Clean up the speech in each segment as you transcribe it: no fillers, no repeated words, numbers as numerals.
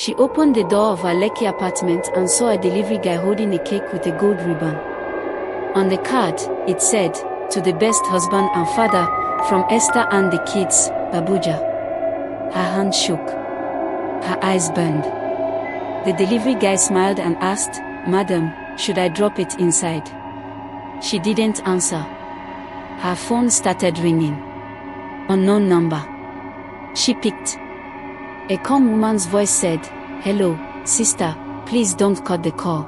She opened the door of her Lekki apartment and saw a delivery guy holding a cake with a gold ribbon. On the card, it said, "To the best husband and father, from Esther and the kids, Abuja." Her hand shook. Her eyes burned. The delivery guy smiled and asked, "Madam, should I drop it inside?" She didn't answer. Her phone started ringing. Unknown number. She picked. A calm woman's voice said, "Hello, sister, please don't cut the call.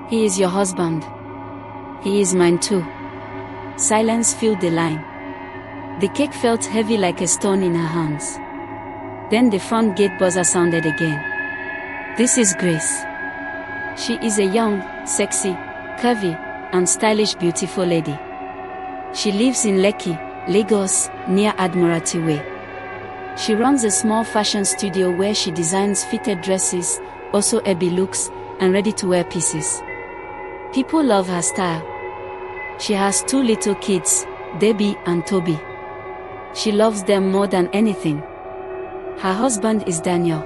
He is your husband." "He is mine too." Silence filled the line. The cake felt heavy like a stone in her hands. Then the front gate buzzer sounded again. "This is Grace. She is a young, sexy, curvy, and stylish beautiful lady. She lives in Lekki, Lagos, near Admiralty Way. She runs a small fashion studio where she designs fitted dresses, also ebby looks, and ready-to-wear pieces. People love her style. She has 2 little kids, Debbie and Toby. She loves them more than anything. Her husband is Daniel.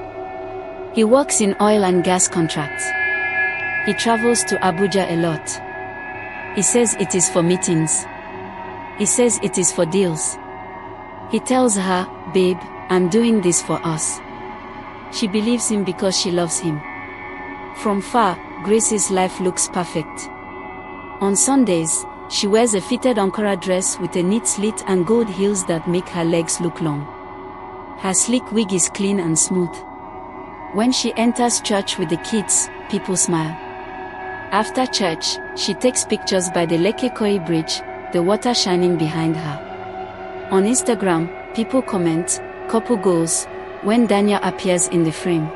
He works in oil and gas contracts. He travels to Abuja a lot. He says it is for meetings. He says it is for deals. He tells her, 'Babe, I'm doing this for us.' She believes him because she loves him. From far, Grace's life looks perfect. On Sundays, she wears a fitted Ankara dress with a neat slit and gold heels that make her legs look long. Her sleek wig is clean and smooth. When she enters church with the kids, people smile. After church, she takes pictures by the Lekki Bridge, the water shining behind her. On Instagram, people comment, "Couple goals," when Daniel appears in the frame.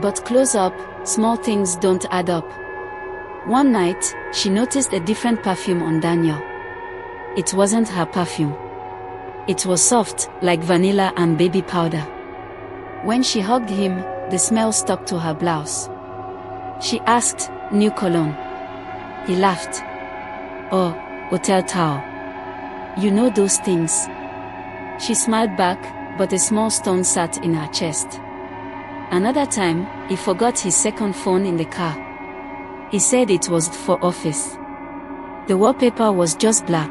But close up, small things don't add up. One night, she noticed a different perfume on Daniel. It wasn't her perfume. It was soft, like vanilla and baby powder. When she hugged him, the smell stuck to her blouse. She asked, "New cologne?" He laughed. "Oh, hotel towel. You know those things." She smiled back, but a small stone sat in her chest. Another time, he forgot his second phone in the car. He said it was for office. The wallpaper was just black.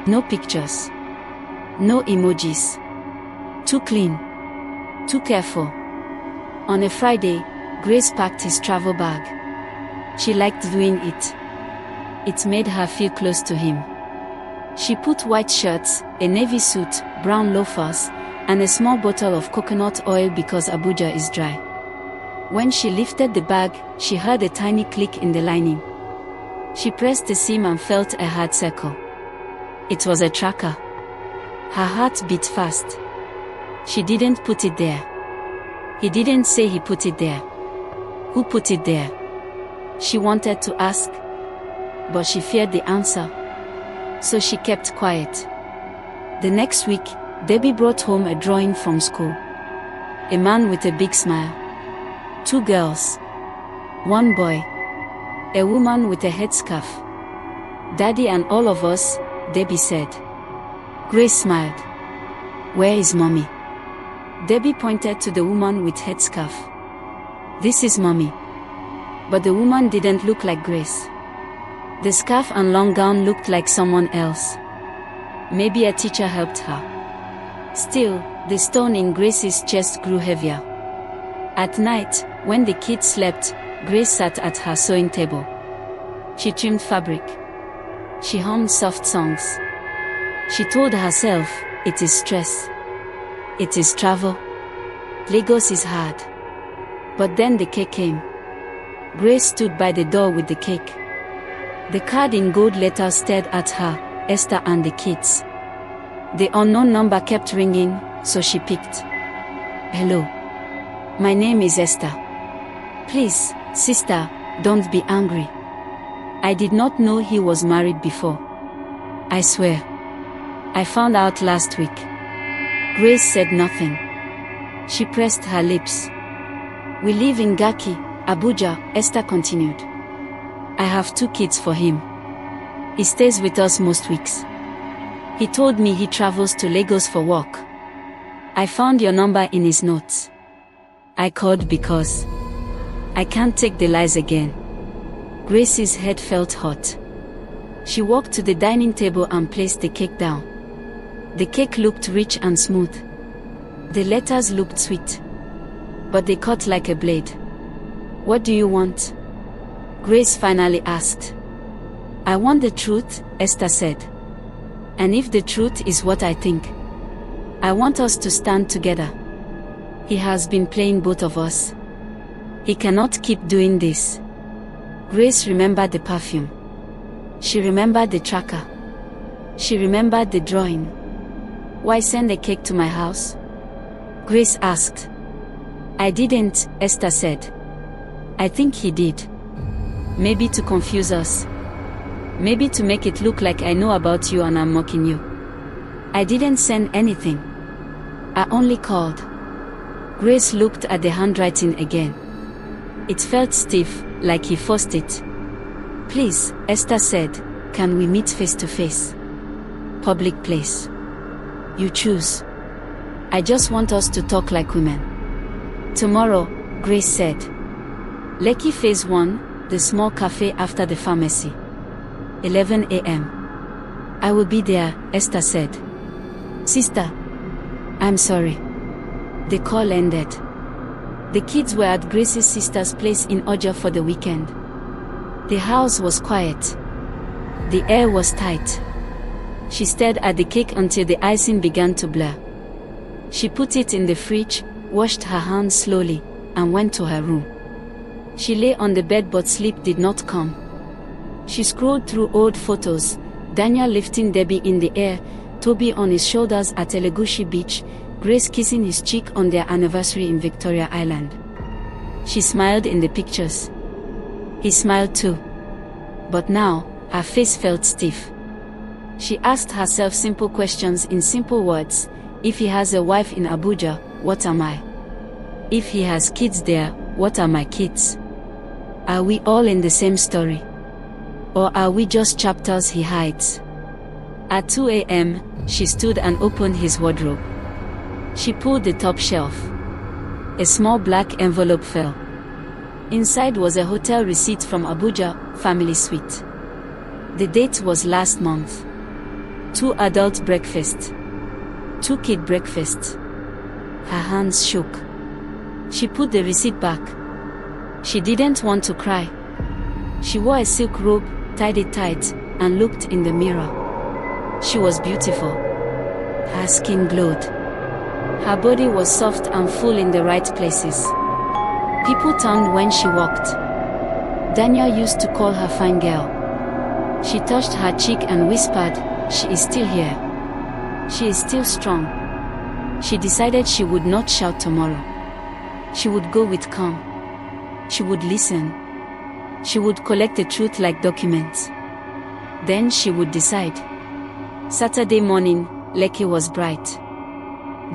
No pictures. No emojis. Too clean. Too careful. On a Friday, Grace packed his travel bag. She liked doing it. It made her feel close to him. She put white shirts, a navy suit, brown loafers, and a small bottle of coconut oil because Abuja is dry. When she lifted the bag, she heard a tiny click in the lining. She pressed the seam and felt a hard circle. It was a tracker. Her heart beat fast. She didn't put it there. He didn't say he put it there. Who put it there? She wanted to ask, but she feared the answer. So she kept quiet. The next week, Debbie brought home a drawing from school. A man with a big smile. 2 girls. 1 boy. A woman with a headscarf. "Daddy and all of us," Debbie said. Grace smiled. "Where is Mommy?" Debbie pointed to the woman with headscarf. "This is Mommy." But the woman didn't look like Grace. The scarf and long gown looked like someone else. Maybe a teacher helped her. Still, the stone in Grace's chest grew heavier. At night, when the kids slept, Grace sat at her sewing table. She trimmed fabric. She hummed soft songs. She told herself, "It is stress. It is travel. Lagos is hard." But then the cake came. Grace stood by the door with the cake. The card in gold letters stared at her, Esther and the kids. The unknown number kept ringing, so she picked. "Hello. My name is Esther. Please, sister, don't be angry. I did not know he was married before. I swear. I found out last week." Grace said nothing. She pressed her lips. "We live in Lekki, Abuja," Esther continued. "I have 2 kids for him. He stays with us most weeks. He told me he travels to Lagos for work. I found your number in his notes. I called because I can't take the lies again. Grace's head felt hot. She walked to the dining table and placed the cake down. The cake looked rich and smooth. The letters looked sweet, but they cut like a blade. What do you want? Grace finally asked. I want the truth, Esther said. And if the truth is what I think, I want us to stand together. He has been playing both of us. He cannot keep doing this. Grace remembered the perfume. She remembered the tracker. She remembered the drawing. Why send a cake to my house? Grace asked. I didn't, Esther said. I think he did. Maybe to confuse us. Maybe to make it look like I know about you and I'm mocking you. I didn't send anything. I only called. Grace looked at the handwriting again. It felt stiff, like he forced it. Please, Esther said, can we meet face to face? Public place. You choose. I just want us to talk like women. Tomorrow, Grace said. Lekki Phase 1, the small cafe after the pharmacy. 11 a.m. I will be there, Esther said. Sister. I'm sorry. The call ended. The kids were at Grace's sister's place in Abuja for the weekend. The house was quiet. The air was tight. She stared at the cake until the icing began to blur. She put it in the fridge, washed her hands slowly, and went to her room. She lay on the bed but sleep did not come. She scrolled through old photos, Daniel lifting Debbie in the air, Toby on his shoulders at Elegushi Beach, Grace kissing his cheek on their anniversary in Victoria Island. She smiled in the pictures. He smiled too. But now, her face felt stiff. She asked herself simple questions in simple words. If he has a wife in Abuja, what am I? If he has kids there, what are my kids? Are we all in the same story? Or are we just chapters he hides? At 2 a.m., she stood and opened his wardrobe. She pulled the top shelf. A small black envelope fell. Inside was a hotel receipt from Abuja, family suite. The date was last month. 2 adult breakfasts. 2 kid breakfasts. Her hands shook. She put the receipt back. She didn't want to cry. She wore a silk robe, tied it tight, and looked in the mirror. She was beautiful. Her skin glowed. Her body was soft and full in the right places. People turned when she walked. Daniel used to call her fine girl. She touched her cheek and whispered, "She is still here. She is still strong." She decided she would not shout tomorrow. She would go with calm. She would listen. She would collect the truth like documents. Then she would decide. Saturday morning, Lekki was bright.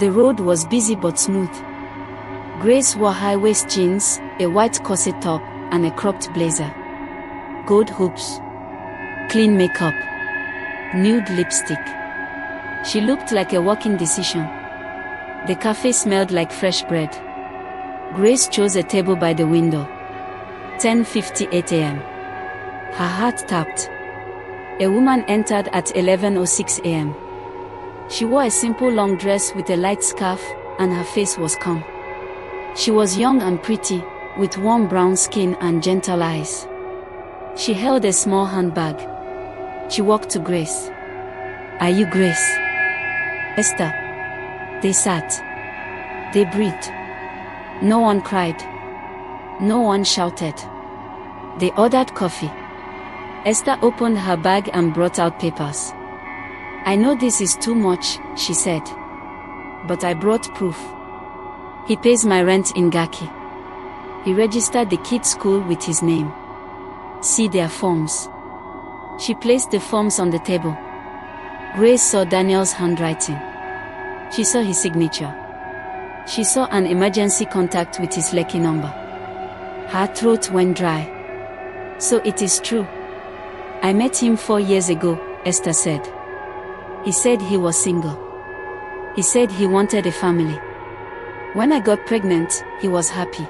The road was busy but smooth. Grace wore high-waist jeans, a white corset top, and a cropped blazer. Gold hoops. Clean makeup. Nude lipstick. She looked like a walking decision. The cafe smelled like fresh bread. Grace chose a table by the window. 10:58 a.m. Her heart tapped. A woman entered at 11:06 a.m. She wore a simple long dress with a light scarf, and her face was calm. She was young and pretty, with warm brown skin and gentle eyes. She held a small handbag. She walked to Grace. "Are you Grace?" "Esther." They sat. They breathed. No one cried. No one shouted. They ordered coffee. Esther opened her bag and brought out papers. "I know this is too much," she said. "But I brought proof. He pays my rent in Lekki. He registered the kids' school with his name. See their forms." She placed the forms on the table. Grace saw Daniel's handwriting. She saw his signature. She saw an emergency contact with his Lekki number. Her throat went dry. "So it is true. I met him 4 years ago," Esther said. "He said he was single. He said he wanted a family. When I got pregnant, he was happy.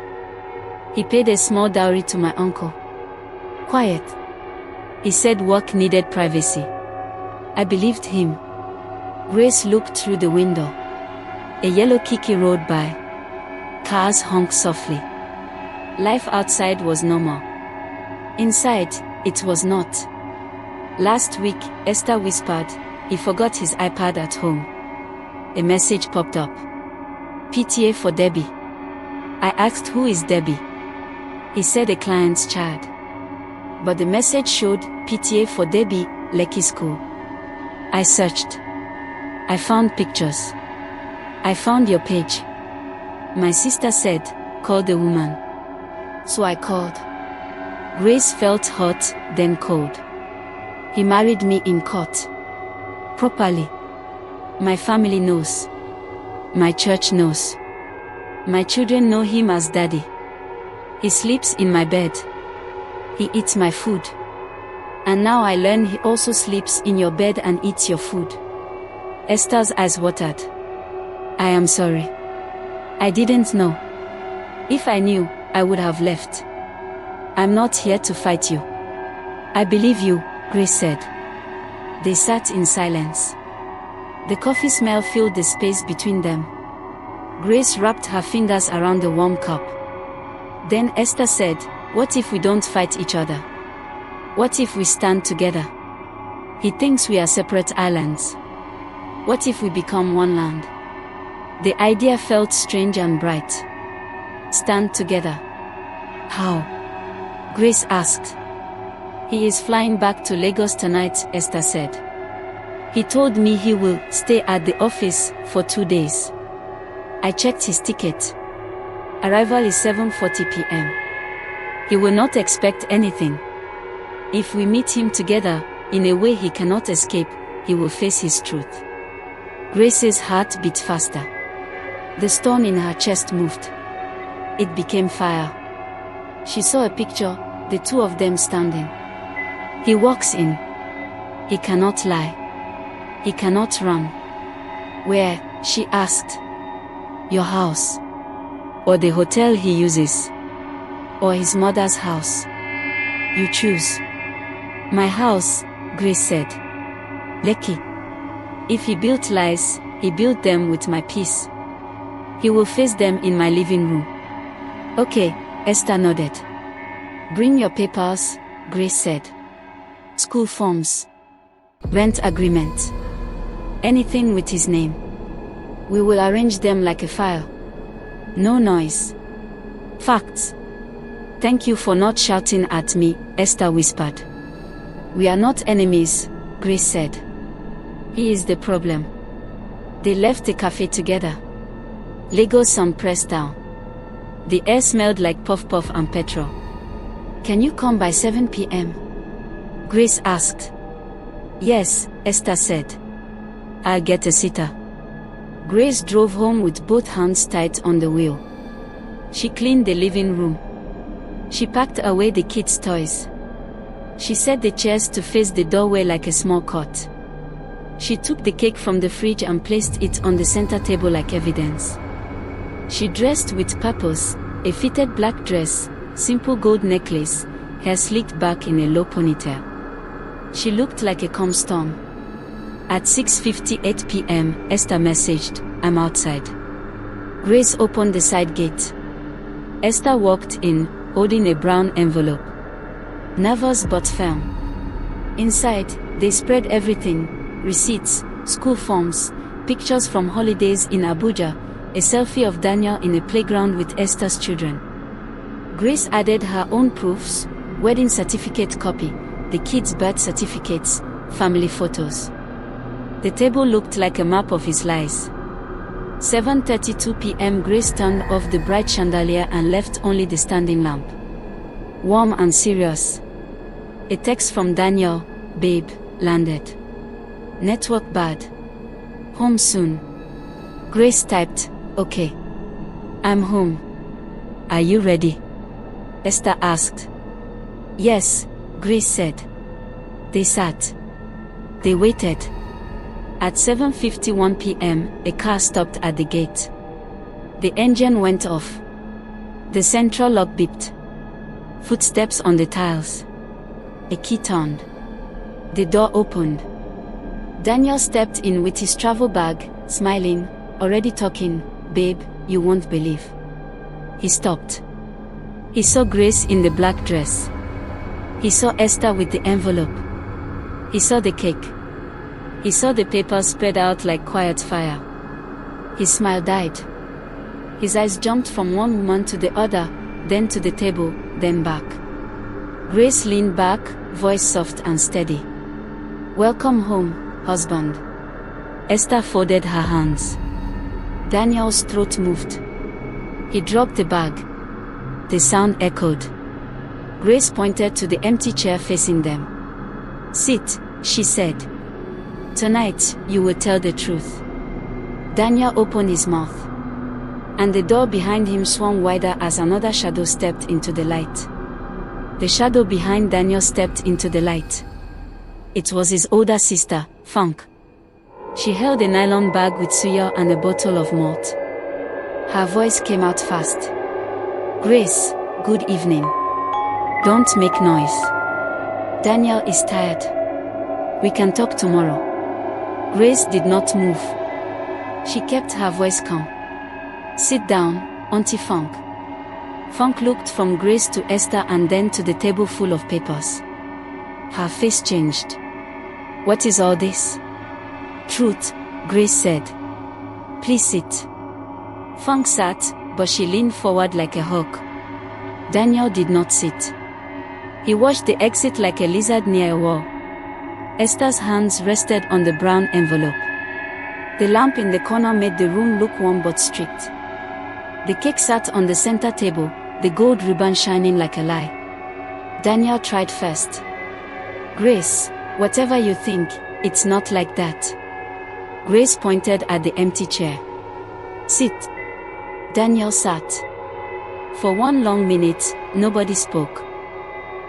He paid a small dowry to my uncle. Quiet. He said work needed privacy. I believed him. Grace looked through the window. A yellow Kiki rode by. Cars honked softly. Life outside was normal. Inside, it was not. Last week, Esther whispered, he forgot his iPad at home. A message popped up. PTA for Debbie. I asked who is Debbie. He said a client's child. But the message showed PTA for Debbie, Lekki school. I searched. I found pictures. I found your page. My sister said, call the woman. So I called. Grace felt hot, then cold. He married me in court. Properly. My family knows. My church knows. My children know him as daddy. He sleeps in my bed. He eats my food. And now I learn he also sleeps in your bed and eats your food. Esther's eyes watered. I am sorry. I didn't know. If I knew, I would have left. I'm not here to fight you. I believe you, Grace said. They sat in silence. The coffee smell filled the space between them. Grace wrapped her fingers around the warm cup. Then Esther said, what if we don't fight each other? What if we stand together? He thinks we are separate islands. What if we become one land? The idea felt strange and bright. Stand together. How? Grace asked. He is flying back to Lagos tonight, Esther said. He told me he will stay at the office for 2 days. I checked his ticket. Arrival is 7:40 p.m. He will not expect anything. If we meet him together, in a way he cannot escape, he will face his truth. Grace's heart beat faster. The stone in her chest moved. It became fire. She saw a picture, the two of them standing. He walks in. He cannot lie. He cannot run. Where? She asked. Your house. Or the hotel he uses. Or his mother's house. You choose. My house, Grace said. Lekki. If he built lies, he built them with my peace. He will face them in my living room. Okay, Esther nodded. Bring your papers, Grace said. School forms. Rent agreement. Anything with his name. We will arrange them like a file. No noise. Facts. Thank you for not shouting at me, Esther whispered. We are not enemies, Grace said. He is the problem. They left the cafe together. Lagos and pressed down. The air smelled like puff-puff and petrol. Can you come by 7 p.m.? Grace asked. Yes, Esther said. I'll get a sitter. Grace drove home with both hands tight on the wheel. She cleaned the living room. She packed away the kids' toys. She set the chairs to face the doorway like a small cot. She took the cake from the fridge and placed it on the center table like evidence. She dressed with purpose, a fitted black dress, simple gold necklace, hair slicked back in a low ponytail. She looked like a calm storm. At 6:58 p.m., Esther messaged, I'm outside. Grace opened the side gate. Esther walked in, holding a brown envelope. Nervous but firm. Inside, they spread everything, receipts, school forms, pictures from holidays in Abuja, a selfie of Daniel in a playground with Esther's children. Grace added her own proofs, wedding certificate copy, the kids' birth certificates, family photos. The table looked like a map of his lies. 7:32 p.m. Grace turned off the bright chandelier and left only the standing lamp. Warm and serious. A text from Daniel, babe, landed. Network bad. Home soon. Grace typed, okay. I'm home. Are you ready? Esther asked. Yes, Grace said. They sat. They waited. At 7:51 p.m., a car stopped at the gate. The engine went off. The central lock beeped. Footsteps on the tiles. A key turned. The door opened. Daniel stepped in with his travel bag, smiling, already talking. "Babe, you won't believe." He stopped. He saw Grace in the black dress. He saw Esther with the envelope. He saw the cake. He saw the papers spread out like quiet fire. His smile died. His eyes jumped from one woman to the other, then to the table, then back. Grace leaned back, voice soft and steady. "Welcome home, husband." Esther folded her hands. Daniel's throat moved. He dropped the bag. The sound echoed. Grace pointed to the empty chair facing them. "Sit," she said. "Tonight, you will tell the truth." Daniel opened his mouth. And the door behind him swung wider as another shadow stepped into the light. The shadow behind Daniel stepped into the light. It was his older sister, Funk. She held a nylon bag with suya and a bottle of malt. Her voice came out fast. "Grace, good evening. Don't make noise. Daniel is tired. We can talk tomorrow." Grace did not move. She kept her voice calm. "Sit down, Auntie Funk." Funk looked from Grace to Esther and then to the table full of papers. Her face changed. "What is all this?" "Truth," Grace said. "Please sit." Funk sat, but she leaned forward like a hawk. Daniel did not sit. He watched the exit like a lizard near a wall. Esther's hands rested on the brown envelope. The lamp in the corner made the room look warm but strict. The cake sat on the center table, the gold ribbon shining like a lie. Daniel tried first. "Grace, whatever you think, it's not like that." Grace pointed at the empty chair. "Sit." Daniel sat. For one long minute, nobody spoke.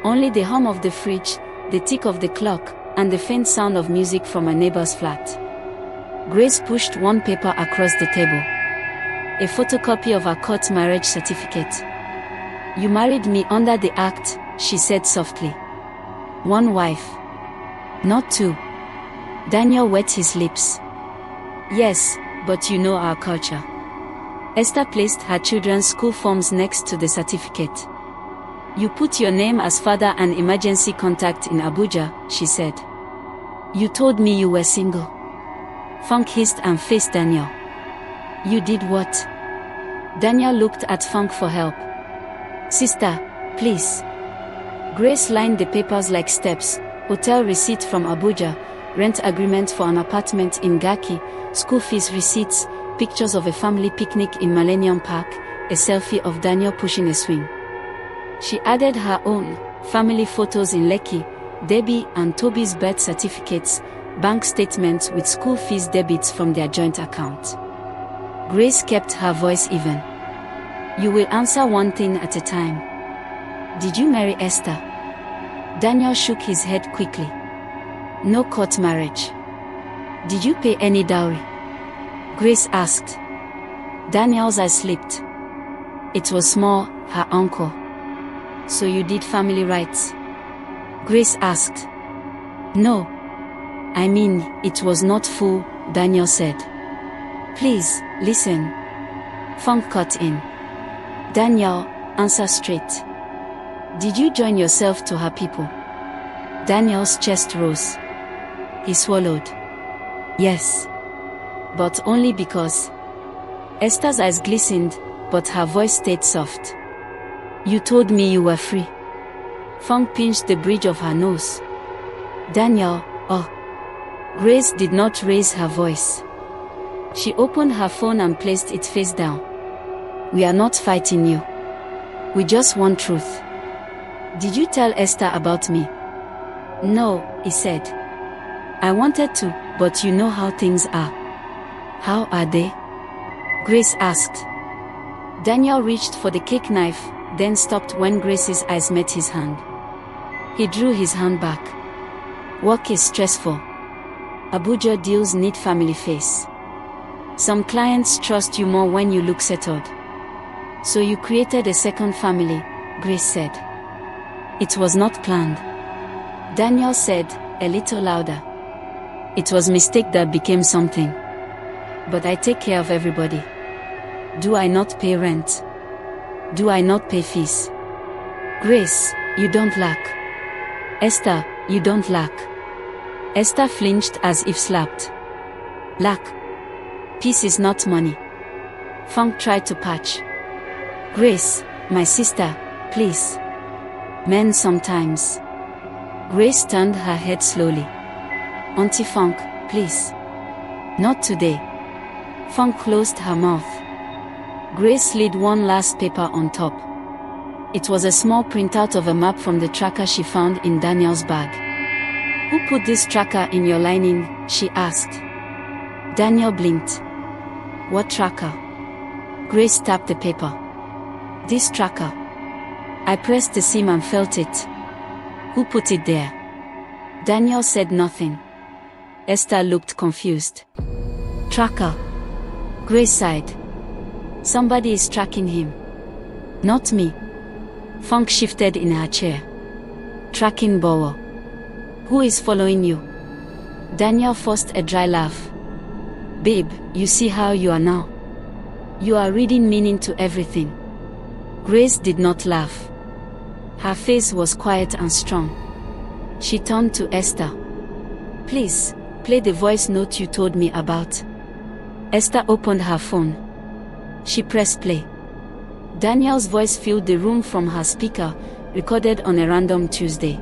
Only the hum of the fridge, the tick of the clock, and the faint sound of music from a neighbor's flat. Grace pushed one paper across the table. A photocopy of her court marriage certificate. "You married me under the act," she said softly. "One wife. Not two." Daniel wet his lips. "Yes, but you know our culture." Esther placed her children's school forms next to the certificate. "You put your name as father and emergency contact in Abuja," she said. "You told me you were single." Funk hissed and faced Daniel. "You did what?" Daniel looked at Funk for help. "Sister, please." Grace lined the papers like steps: hotel receipt from Abuja, rent agreement for an apartment in Lekki, school fees receipts, pictures of a family picnic in Millennium Park, a selfie of Daniel pushing a swing. She added her own family photos in Lekki, Debbie and Toby's birth certificates, bank statements with school fees debits from their joint account. Grace kept her voice even. "You will answer one thing at a time. Did you marry Esther?" Daniel shook his head quickly. "No court marriage." "Did you pay any dowry?" Grace asked. Daniel's eyes slipped. "It was small, her uncle." "So you did family rights?" Grace asked. "No. I mean, it was not full," Daniel said. "Please, listen." Funk cut in. "Daniel, answer straight. Did you join yourself to her people?" Daniel's chest rose. He swallowed. "Yes. But only because." Esther's eyes glistened, but her voice stayed soft. "You told me you were free." Funk pinched the bridge of her nose. "Daniel, oh." Grace did not raise her voice. She opened her phone and placed it face down. "We are not fighting you. We just want truth. Did you tell Esther about me?" "No," he said. "I wanted to, but you know how things are." "How are they?" Grace asked. Daniel reached for the cake knife, then stopped when Grace's eyes met his hand. He drew his hand back. "Work is stressful. Abuja deals need family face." Some clients trust you more when you look settled. So you created a second family, Grace said. It was not planned. Daniel said, a little louder. It was a mistake that became something. But I take care of everybody. Do I not pay rent? Do I not pay fees? Grace, you don't lack. Esther, you don't lack. Esther flinched as if slapped. Lack. Peace is not money. Funk tried to patch. Grace, my sister, please. Men sometimes. Grace turned her head slowly. Auntie Funk, please. Not today. Funk closed her mouth. Grace slid one last paper on top. It was a small printout of a map from the tracker she found in Daniel's bag. Who put this tracker in your lining? She asked. Daniel blinked. What tracker? Grace tapped the paper. This tracker. I pressed the seam and felt it. Who put it there? Daniel said nothing. Esther looked confused. Tracker. Grace sighed. Somebody is tracking him. Not me. Funk shifted in her chair. Tracking Bowo. Who is following you? Daniel forced a dry laugh. Babe, you see how you are now? You are reading meaning to everything. Grace did not laugh. Her face was quiet and strong. She turned to Esther. Please, play the voice note you told me about. Esther opened her phone. She pressed play. Daniel's voice filled the room from her speaker, recorded on a random Tuesday.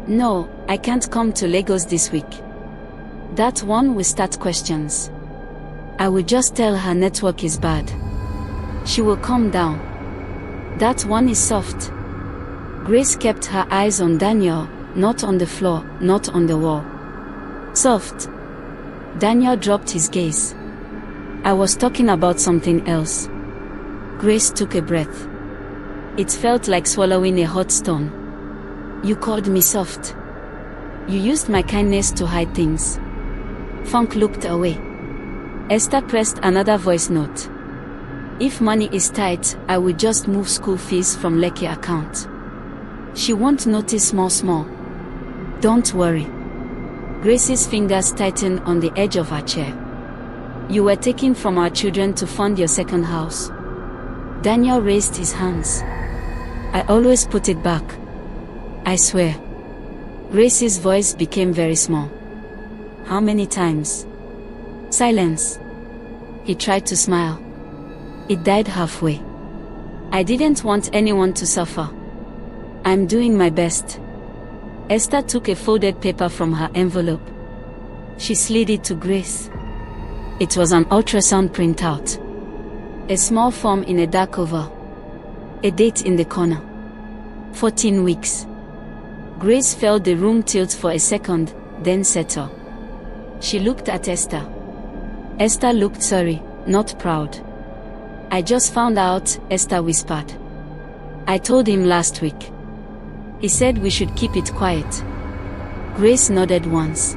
No, I can't come to Lagos this week. That one will start questions. I will just tell her network is bad. She will calm down. That one is soft. Grace kept her eyes on Daniel, not on the floor, not on the wall. Soft. Daniel dropped his gaze. I was talking about something else. Grace took a breath. It felt like swallowing a hot stone. You called me soft. You used my kindness to hide things. Funk looked away. Esther pressed another voice note. If money is tight, I will just move school fees from Lekki account. She won't notice small. Don't worry. Grace's fingers tightened on the edge of her chair. You were taking from our children to fund your second house. Daniel raised his hands. I always put it back. I swear. Grace's voice became very small. How many times? Silence. He tried to smile. It died halfway. I didn't want anyone to suffer. I'm doing my best. Esther took a folded paper from her envelope. She slid it to Grace. It was an ultrasound printout. A small form in a dark oval. A date in the corner. 14 weeks. Grace felt the room tilt for a second, then settle. She looked at Esther. Esther looked sorry, not proud. I just found out, Esther whispered. I told him last week. He said we should keep it quiet. Grace nodded once.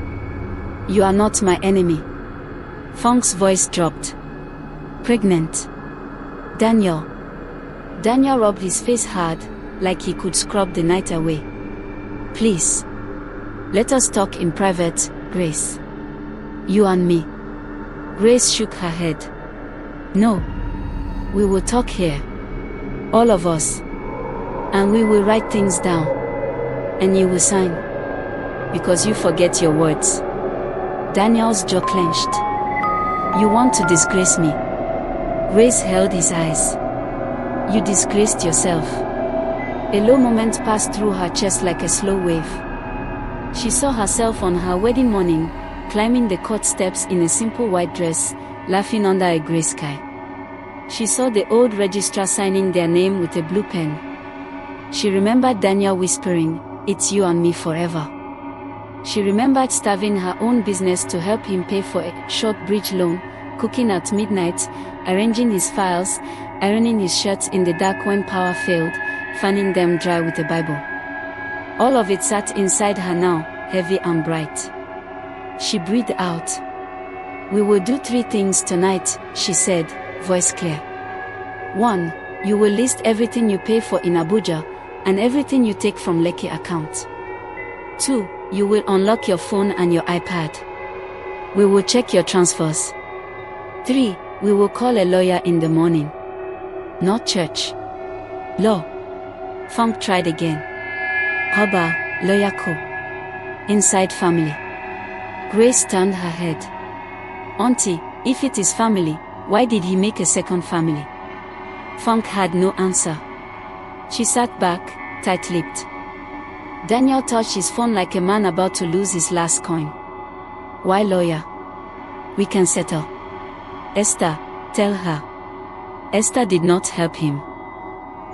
You are not my enemy. Funk's voice dropped. Pregnant. Daniel. Daniel rubbed his face hard, like he could scrub the night away. Please. Let us talk in private, Grace. You and me. Grace shook her head. No. We will talk here. All of us. And we will write things down. And you will sign. Because you forget your words. Daniel's jaw clenched. You want to disgrace me. Grace held his eyes. You disgraced yourself. A low moment passed through her chest like a slow wave. She saw herself on her wedding morning, climbing the court steps in a simple white dress, laughing under a grey sky. She saw the old registrar signing their name with a blue pen. She remembered Daniel whispering, "It's you and me forever." She remembered starving her own business to help him pay for a short bridge loan, cooking at midnight, arranging his files, ironing his shirts in the dark when power failed, fanning them dry with a Bible. All of it sat inside her now, heavy and bright. She breathed out. We will do 3 things tonight, she said, voice clear. 1. You will list everything you pay for in Abuja, and everything you take from Lekki account. 2. You will unlock your phone and your iPad. We will check your transfers. 3. We will call a lawyer in the morning. Not church. Law. Funk tried again. Haba, lawyer co. Inside family. Grace turned her head. Auntie, if it is family, why did he make a second family? Funk had no answer. She sat back, tight-lipped. Daniel touched his phone like a man about to lose his last coin. Why lawyer? We can settle. Esther, tell her. Esther did not help him.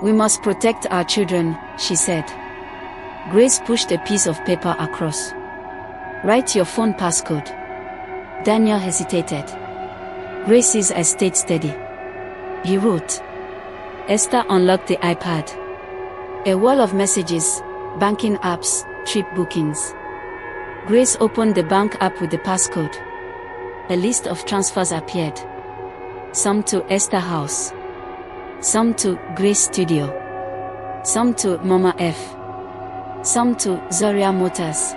We must protect our children, she said. Grace pushed a piece of paper across. Write your phone passcode. Daniel hesitated. Grace's I stayed steady. He wrote. Esther unlocked the iPad. A wall of messages, banking apps, trip bookings. Grace opened the bank app with the passcode. A list of transfers appeared. Some to Esther House. Some to Grace Studio. Some to Mama F. Some to Zoria Motors.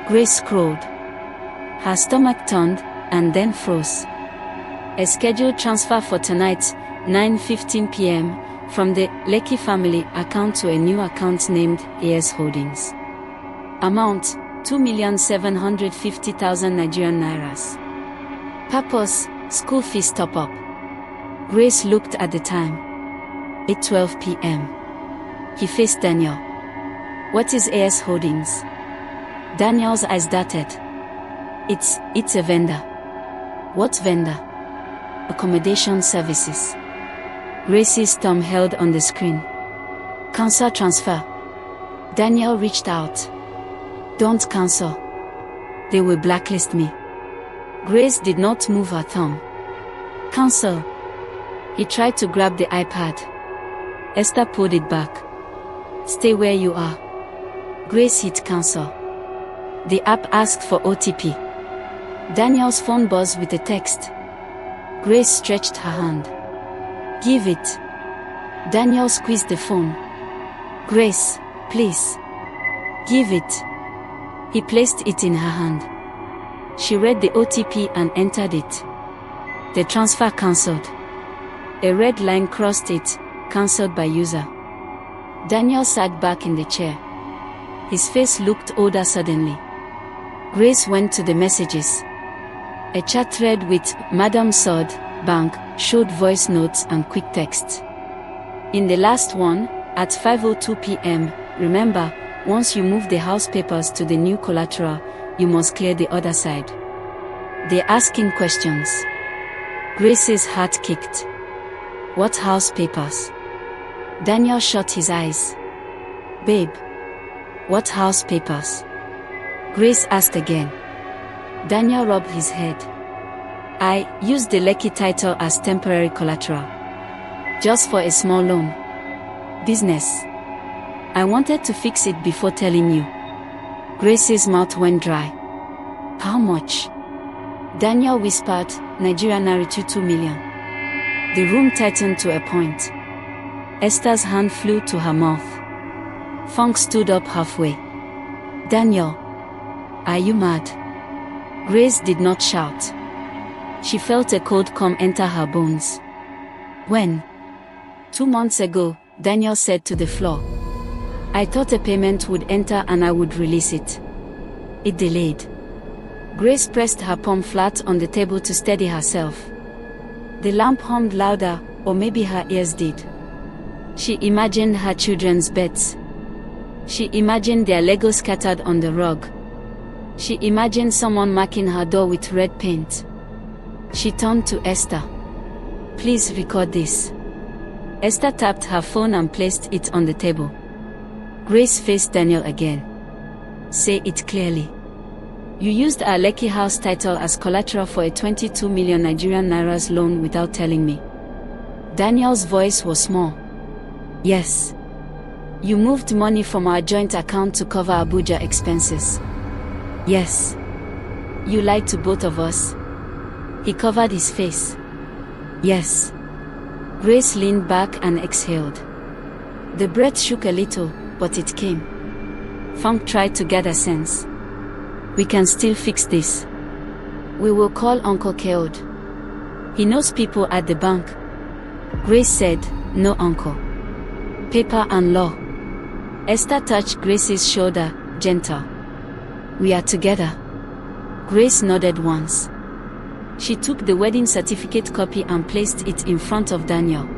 Grace scrolled. Her stomach turned, and then froze. A scheduled transfer for tonight, 9:15 p.m., from the Lekki family account to a new account named AS Holdings. Amount, 2,750,000 Nigerian nairas. Purpose, school fees top-up. Grace looked at the time. 8:12 p.m. He faced Daniel. What is AS Holdings? Daniel's eyes darted. It's a vendor. What vendor? Accommodation services. Grace's thumb held on the screen. Cancel transfer. Daniel reached out. Don't cancel. They will blacklist me. Grace did not move her thumb. Cancel. He tried to grab the iPad. Esther pulled it back. Stay where you are. Grace hit cancel. The app asked for OTP. Daniel's phone buzzed with a text. Grace stretched her hand. Give it. Daniel squeezed the phone. Grace, please. Give it. He placed it in her hand. She read the OTP and entered it. The transfer cancelled. A red line crossed it, cancelled by user. Daniel sat back in the chair. His face looked older suddenly. Grace went to the messages. A chat thread with Madam Sod, Bank, showed voice notes and quick texts. In the last one, at 5:02 p.m., remember, once you move the house papers to the new collateral, you must clear the other side. They're asking questions. Grace's heart kicked. What house papers? Daniel shut his eyes. Babe. What house papers? Grace asked again. Daniel rubbed his head. I used the Lekki title as temporary collateral. Just for a small loan. Business. I wanted to fix it before telling you. Grace's mouth went dry. How much? Daniel whispered, Nigerian naira 2 million. The room tightened to a point. Esther's hand flew to her mouth. Funk stood up halfway. Daniel. Are you mad? Grace did not shout. She felt a cold calm enter her bones. When? 2 months ago, Daniel said to the floor. I thought a payment would enter and I would release it. It delayed. Grace pressed her palm flat on the table to steady herself. The lamp hummed louder, or maybe her ears did. She imagined her children's beds. She imagined their Lego scattered on the rug. She imagined someone marking her door with red paint. She turned to Esther. Please record this. Esther tapped her phone and placed it on the table. Grace faced Daniel again. Say it clearly. You used our Lekki house title as collateral for a 22 million Nigerian nairas loan without telling me. Daniel's voice was small. Yes. You moved money from our joint account to cover Abuja expenses. Yes. You lied to both of us. He covered his face. Yes. Grace leaned back and exhaled. The breath shook a little, but it came. Funk tried to gather sense. We can still fix this. We will call Uncle Keod. He knows people at the bank. Grace said, no uncle. Paper and law. Esther touched Grace's shoulder, gentle. We are together. Grace nodded once. She took the wedding certificate copy and placed it in front of Daniel.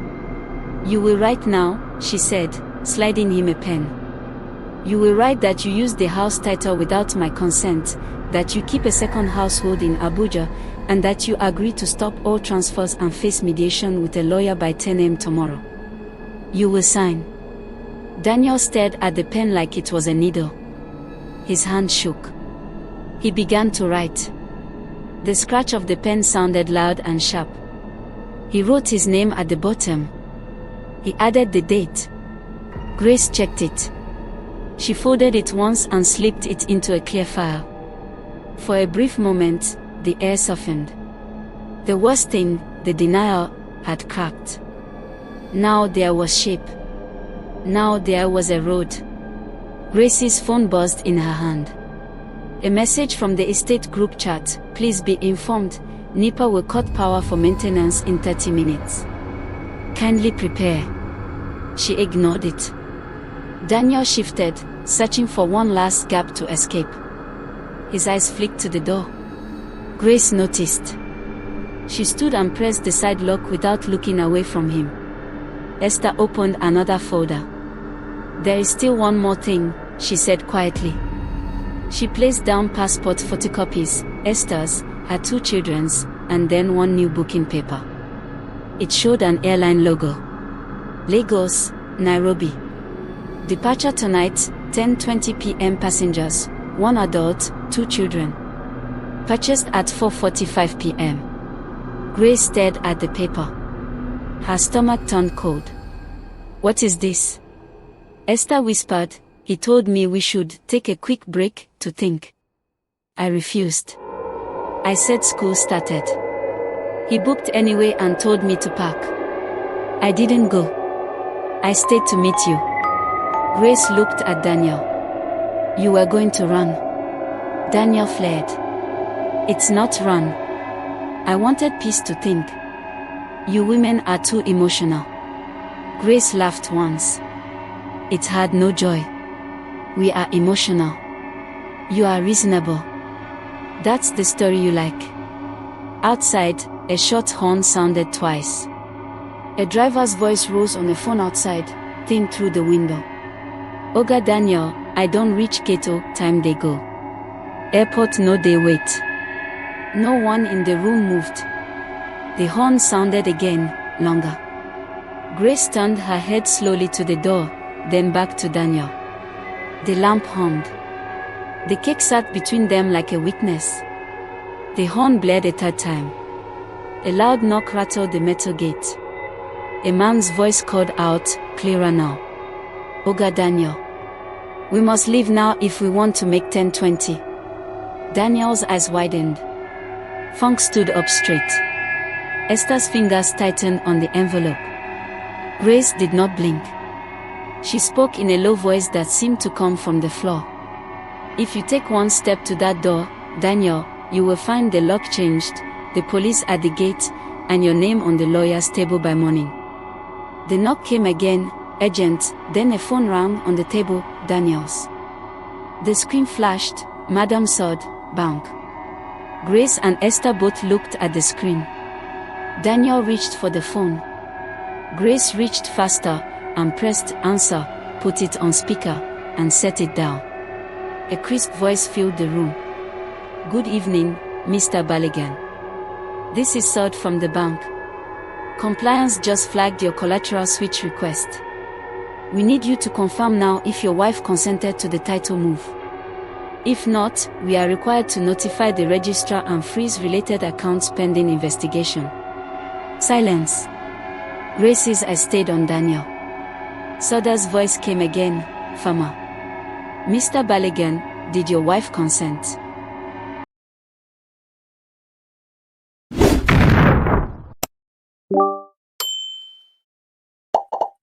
You will write now, she said, sliding him a pen. You will write that you used the house title without my consent, that you keep a second household in Abuja, and that you agree to stop all transfers and face mediation with a lawyer by 10 a.m. tomorrow. You will sign. Daniel stared at the pen like it was a needle. His hand shook. He began to write. The scratch of the pen sounded loud and sharp. He wrote his name at the bottom. He added the date. Grace checked it. She folded it once and slipped it into a clear file. For a brief moment, the air softened. The worst thing, the denial, had cracked. Now there was shape. Now there was a road. Grace's phone buzzed in her hand. A message from the estate group chat, please be informed, NEPA will cut power for maintenance in 30 minutes. Kindly prepare. She ignored it. Daniel shifted, searching for one last gap to escape. His eyes flicked to the door. Grace noticed. She stood and pressed the side lock without looking away from him. Esther opened another folder. There is still one more thing, she said quietly. She placed down passport photocopies, Esther's, her 2 children's, and then one new booking paper. It showed an airline logo. Lagos, Nairobi. Departure tonight, 10:20 p.m. Passengers, 1 adult, 2 children. Purchased at 4:45 p.m. Grace stared at the paper. Her stomach turned cold. What is this? Esther whispered, he told me we should take a quick break to think. I refused. I said school started. He booked anyway and told me to pack. I didn't go. I stayed to meet you. Grace looked at Daniel. You were going to run. Daniel flared. It's not run. I wanted peace to think. You women are too emotional. Grace laughed once. It had no joy. We are emotional. You are reasonable. That's the story you like. Outside, a short horn sounded twice. A driver's voice rose on the phone outside, thin through the window. Oga Daniel, I don't reach Keto, time they go. Airport no they wait. No one in the room moved. The horn sounded again, longer. Grace turned her head slowly to the door, then back to Daniel. The lamp hummed. The cake sat between them like a witness. The horn blared a 3rd time. A loud knock rattled the metal gate. A man's voice called out, clearer now. Oga Daniel. We must leave now if we want to make 10:20. Daniel's eyes widened. Funk stood up straight. Esther's fingers tightened on the envelope. Grace did not blink. She spoke in a low voice that seemed to come from the floor. If you take one step to that door, Daniel, you will find the lock changed, the police at the gate, and your name on the lawyer's table by morning. The knock came again, urgent, then a phone rang on the table, Daniel's. The screen flashed, Madam Sod, Bank. Grace and Esther both looked at the screen. Daniel reached for the phone. Grace reached faster, and pressed answer, put it on speaker, and set it down. A crisp voice filled the room. Good evening, Mr. Baligan. This is Sod from the bank. Compliance just flagged your collateral switch request. We need you to confirm now if your wife consented to the title move. If not, we are required to notify the registrar and freeze related accounts pending investigation. Silence. Grace's eyes stayed on Daniel. Soda's voice came again, firmer. Mr. Baligan, did your wife consent?